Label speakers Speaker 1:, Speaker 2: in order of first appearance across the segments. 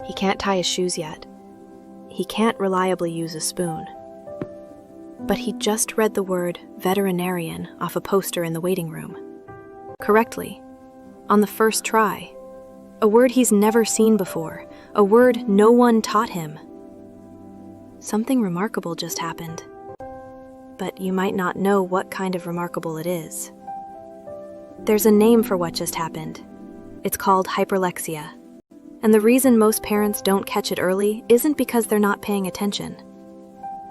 Speaker 1: He can't tie his shoes yet. He can't reliably use a spoon. But he just read the word veterinarian off a poster in the waiting room. Correctly. On the first try. A word he's never seen before. A word no one taught him. Something remarkable just happened. But you might not know what kind of remarkable it is. There's a name for what just happened. It's called hyperlexia. And the reason most parents don't catch it early isn't because they're not paying attention.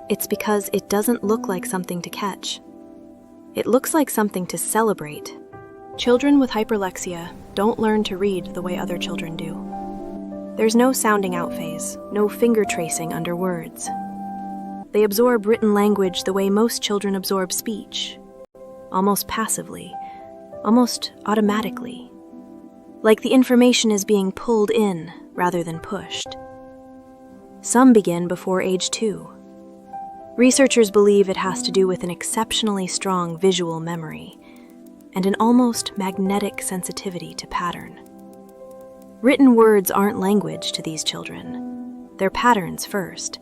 Speaker 1: It's because it doesn't look like something to catch. It looks like something to celebrate. Children with hyperlexia don't learn to read the way other children do. There's no sounding out phase, no finger tracing under words. They absorb written language the way most children absorb speech, almost passively, almost automatically, like the information is being pulled in rather than pushed. Some begin before age 2. Researchers believe it has to do with an exceptionally strong visual memory and an almost magnetic sensitivity to pattern. Written words aren't language to these children. They're patterns first.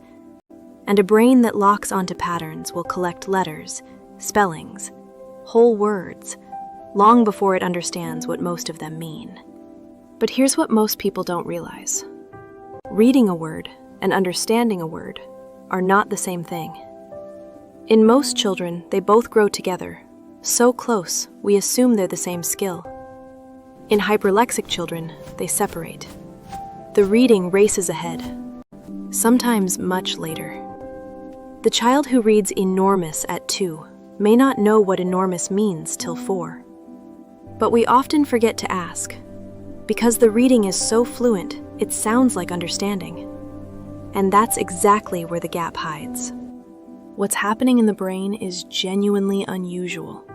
Speaker 1: And a brain that locks onto patterns will collect letters, spellings, whole words, long before it understands what most of them mean. But here's what most people don't realize. Reading a word and understanding a word are not the same thing. In most children, they both grow together, so close we assume they're the same skill. In hyperlexic children, they separate. The reading races ahead, sometimes much later. The child who reads enormous at 2 may not know what enormous means till 4. But we often forget to ask. Because the reading is so fluent, it sounds like understanding. And that's exactly where the gap hides. What's happening in the brain is genuinely unusual.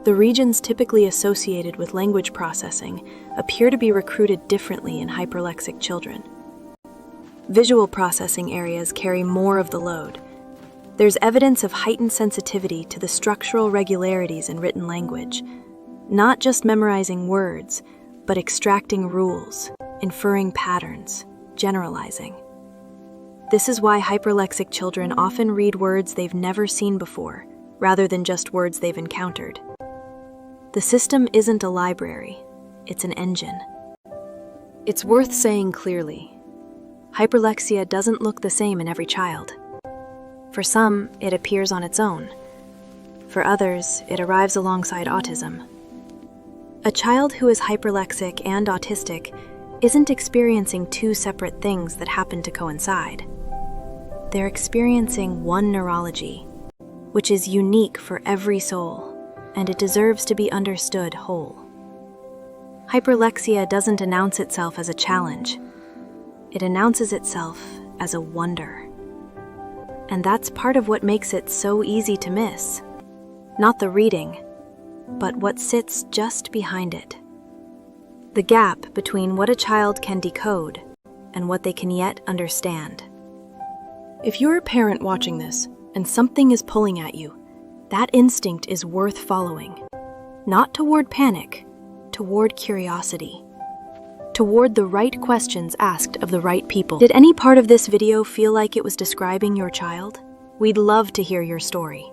Speaker 1: The regions typically associated with language processing appear to be recruited differently in hyperlexic children. Visual processing areas carry more of the load. There's evidence of heightened sensitivity to the structural regularities in written language, not just memorizing words, but extracting rules, inferring patterns, generalizing. This is why hyperlexic children often read words they've never seen before, rather than just words they've encountered. The system isn't a library, it's an engine. It's worth saying clearly, hyperlexia doesn't look the same in every child. For some, it appears on its own. For others, it arrives alongside autism. A child who is hyperlexic and autistic isn't experiencing two separate things that happen to coincide. They're experiencing one neurology, which is unique for every soul, and it deserves to be understood whole. Hyperlexia doesn't announce itself as a challenge. It announces itself as a wonder. And that's part of what makes it so easy to miss. Not the reading, but what sits just behind it. The gap between what a child can decode and what they can yet understand. If you're a parent watching this and something is pulling at you, that instinct is worth following. Not toward panic, toward curiosity. Toward the right questions asked of the right people. Did any part of this video feel like it was describing your child? We'd love to hear your story.